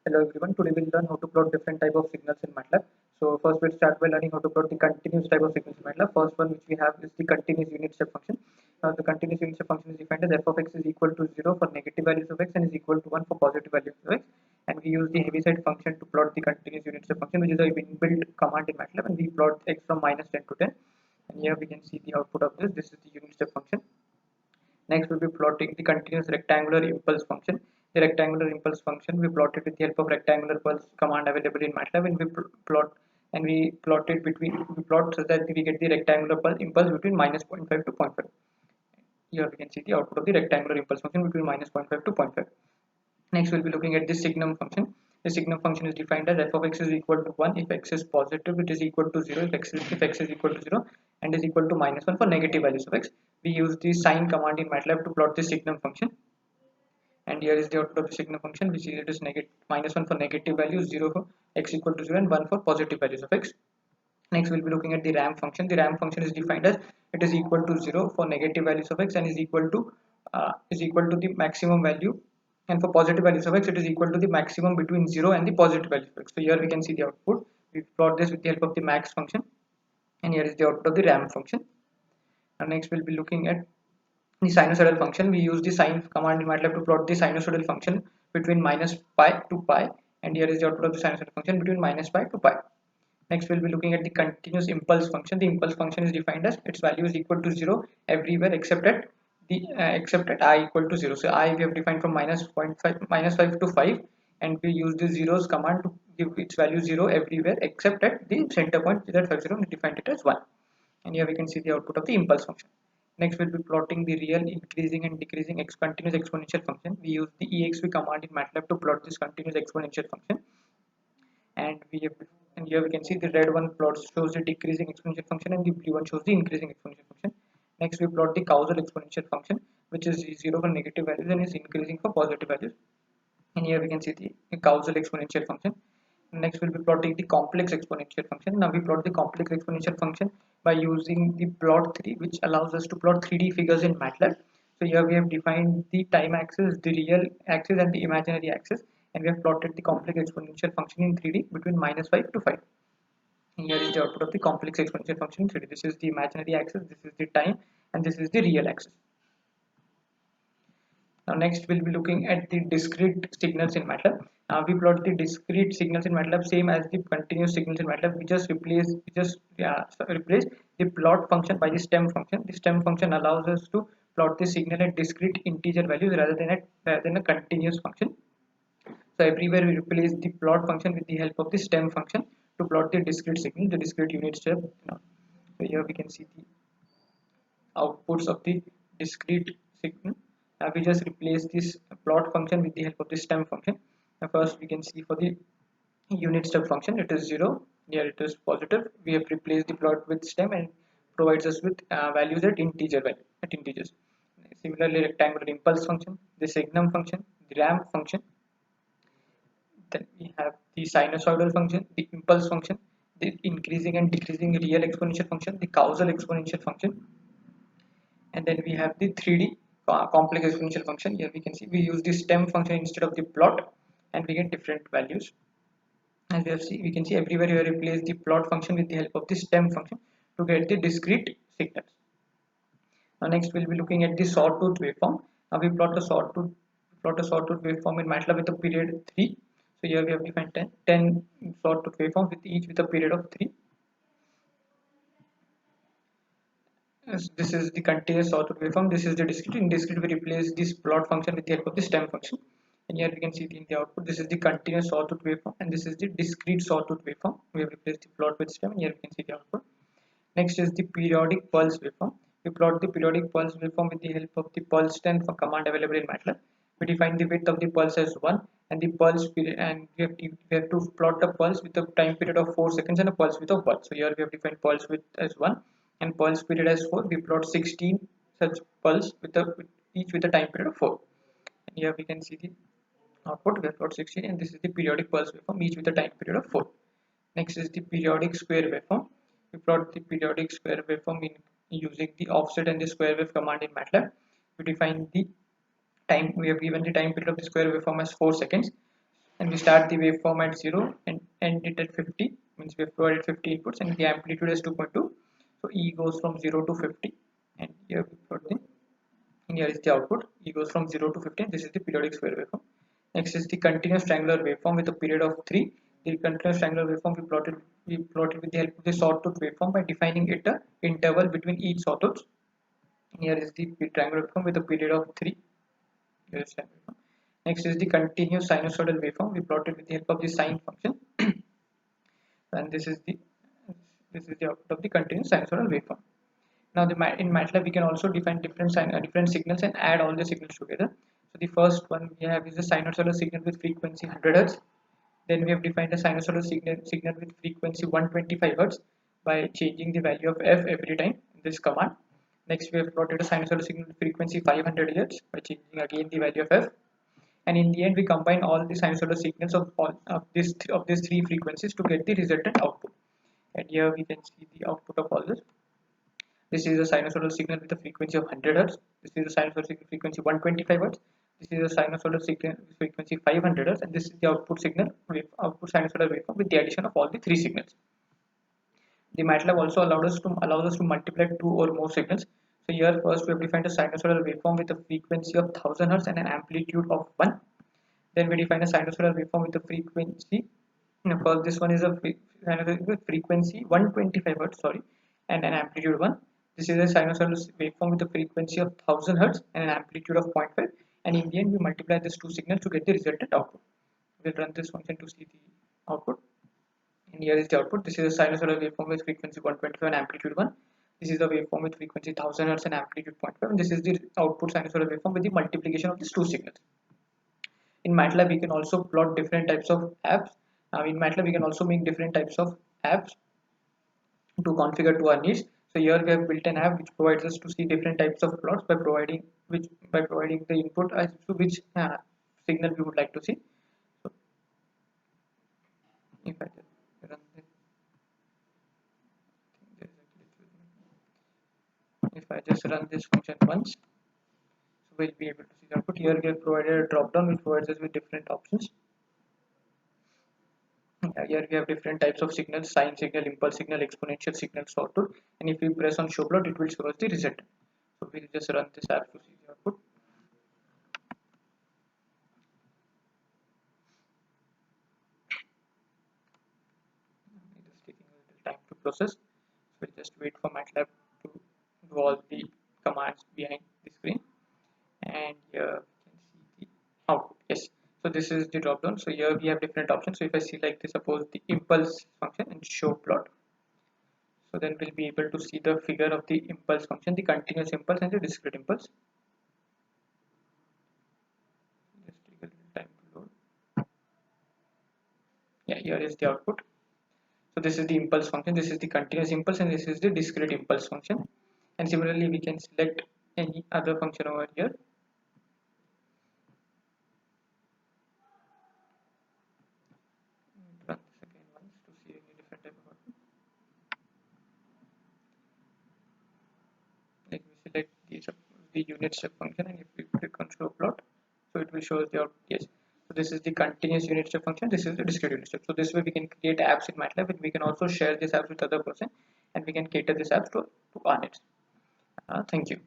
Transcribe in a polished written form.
Hello everyone, today we'll learn how to plot different type of signals in MATLAB. So first we'll start by learning how to plot the continuous type of signals in MATLAB. First one which we have is the continuous unit step function. The continuous unit step function is defined as f of x is equal to 0 for negative values of x and is equal to 1 for positive values of x. And we use the Heaviside function to plot the continuous unit step function, which is a inbuilt command in MATLAB, and we plot x from minus 10 to 10. And here we can see the output of this. This is the unit step function. Next, we'll be plotting the continuous rectangular impulse function. The rectangular impulse function we plotted with the help of rectangular pulse command available in MATLAB, and we plot it between we plot so that we get the rectangular pulse impulse between minus zero point 0.5 to zero point 0.5. Here we can see the output of the rectangular impulse function between minus 0.5 to 0.5. Next, we'll be looking at the signum function. The signum function is defined as f of x is equal to 1 if x is positive, it is equal to 0 if x is equal to 0, and is equal to minus 1 for negative values of x. We use the sine command in MATLAB to plot the signum function. And here is the output of the signum function, which is it is negative minus 1 for negative values, 0 for x equal to 0, and 1 for positive values of x. Next, we'll be looking at the ramp function. The ramp function is defined as it is equal to 0 for negative values of x and is equal to the maximum value, and for positive values of x it is equal to the maximum between 0 and the positive values of x. So here we can see the output. We plot this with the help of the max function, and here is the output of the ramp function. And next we'll be looking at the sinusoidal function. We use the sine command in MATLAB to plot the sinusoidal function between minus pi to pi, and here is the output of the sinusoidal function between minus pi to pi. Next, we'll be looking at the continuous impulse function. The impulse function is defined as its value is equal to 0 everywhere except at I equal to 0. So I we have defined from minus 5 to 5, and we use the zeros command to give its value 0 everywhere except at the center point that 50, and we defined it as 1. And here we can see the output of the impulse function. Next, we'll be plotting the real increasing and decreasing continuous exponential function. We use the exp command in MATLAB to plot this continuous exponential function, and here we can see the red one plot shows the decreasing exponential function and the blue one shows the increasing exponential function. Next, we plot the causal exponential function, which is 0 for negative values and is increasing for positive values, and here we can see the causal exponential function. Next, we'll be plotting the complex exponential function. Now we plot the complex exponential function by using the plot 3, which allows us to plot 3D figures in MATLAB. So here we have defined the time axis, the real axis, and the imaginary axis, and we have plotted the complex exponential function in 3D between minus 5 to 5. And here is the output of the complex exponential function in 3D. This is the imaginary axis, this is the time, and this is the real axis. Now next we'll be looking at the discrete signals in MATLAB. We plot the discrete signals in MATLAB same as the continuous signals in MATLAB. We just replace the plot function by the stem function. The stem function allows us to plot the signal at discrete integer values rather than a continuous function. So everywhere we replace the plot function with the help of the stem function to plot the discrete signal, the discrete unit step. So here we can see the outputs of the discrete signal. We just replace this plot function with the help of the stem function. First we can see for the unit step function it is 0, here it is positive. We have replaced the plot with stem and provides us with values at integers. Similarly, rectangular impulse function, the signum function, the ramp function. Then we have the sinusoidal function, the impulse function, the increasing and decreasing real exponential function, the causal exponential function, and then we have the 3D complex exponential function. Here we can see we use the stem function instead of the plot, and we get different values. As we can see everywhere you replace the plot function with the help of the stem function to get the discrete signals. Now next we'll be looking at the sawtooth waveform. Now we plot a sawtooth waveform in MATLAB with a period 3. So here we have defined 10 sawtooth waveforms with each with a period of 3. This is the continuous sawtooth waveform. This is the discrete. In discrete, we replace this plot function with the help of the stem function. And here we can see in the output. This is the continuous sawtooth waveform, and this is the discrete sawtooth waveform. We have replaced the plot with stem, and here we can see the output. Next is the periodic pulse waveform. We plot the periodic pulse waveform with the help of the pulse length for command available in MATLAB. We define the width of the pulse as 1, and the pulse period, and we have to plot a pulse with a time period of 4 seconds and a pulse width of 1. So here we have defined pulse width as 1 and pulse period as 4. We plot 16 such pulse each with a time period of 4. And here we can see the output. We have plot 16, and this is the periodic pulse waveform each with a time period of 4. Next is the periodic square waveform. We plot the periodic square waveform using the offset and the square wave command in MATLAB. We define the time. We have given the time period of the square waveform as 4 seconds. and we start the waveform at 0 and end it at 50, means we have provided 50 inputs and the amplitude is 2.2. So E goes from 0 to 50, and here we put the, and here is the output. E goes from 0 to 50, and this is the periodic square waveform. Next is the continuous triangular waveform with a period of 3. The continuous triangular waveform we plotted with the help of the sawtooth waveform by defining it a interval between each sawtooth. Here is the triangular waveform with a period of 3. Here is time waveform. Next is the continuous sinusoidal waveform we plotted with the help of the sine function, and this is the output of the continuous sinusoidal waveform. Now, in MATLAB we can also define different signals and add all the signals together. So the first one we have is a sinusoidal signal with frequency 100 Hz. Then we have defined a sinusoidal signal with frequency 125 Hz by changing the value of f every time in this command. Next, we have plotted a sinusoidal signal with frequency 500 Hz by changing again the value of f. And in the end, we combine all the sinusoidal signals of these three frequencies to get the resultant output. And here we can see the output of all this. This is a sinusoidal signal with a frequency of 100 Hz. This is a sinusoidal signal frequency 125 Hz. This is a sinusoidal signal with frequency 500 Hz, and this is the output output sinusoidal waveform with the addition of all the three signals. The MATLAB also allows us to multiply two or more signals. So here first we have defined a sinusoidal waveform with a frequency of 1000 Hz and an amplitude of 1. Then we define a sinusoidal waveform with a frequency. First this one is a frequency 125 Hz, sorry, and an amplitude 1. This is a sinusoidal waveform with a frequency of 1000 Hz and an amplitude of 0.5. And in the end, we multiply these two signals to get the resultant output. We'll run this function to see the output. And here is the output. This is a sinusoidal waveform with frequency 125 and amplitude 1. This is the waveform with frequency 1000 Hz and amplitude 0.5. And this is the output sinusoidal waveform with the multiplication of these two signals. In MATLAB, we can also plot different types of apps. In MATLAB, we can also make different types of apps to configure to our needs. So here we have built an app which provides us to see different types of plots by providing the input as to which signal we would like to see. So if I just run this, if I just run this function once, so we'll be able to see the output. Here we have provided a drop down which provides us with different options. Here we have different types of signals: sine signal, impulse signal, exponential signal, sawtooth. And if we press on show plot, it will show us the result. So we'll just run this app to see the output. It is taking a little time to process. So we'll just wait for MATLAB to do all the commands behind the screen. And here we can see the output. Yes. So this is the drop down. So here we have different options. So if I select this, suppose the impulse function and show plot, so then we'll be able to see the figure of the impulse function, the continuous impulse and the discrete impulse. Just take a little time to load. Yeah, here is the output. So this is the impulse function, this is the continuous impulse, and this is the discrete impulse function. And similarly, we can select any other function over here. Run this again once to see any different type of output. Like we select the unit step function, and if we click on show plot, so it will show us the output. Yes. So this is the continuous unit step function. This is the discrete unit step. So this way we can create apps in MATLAB, and we can also share this apps with other person, and we can cater this apps to our needs. Thank you.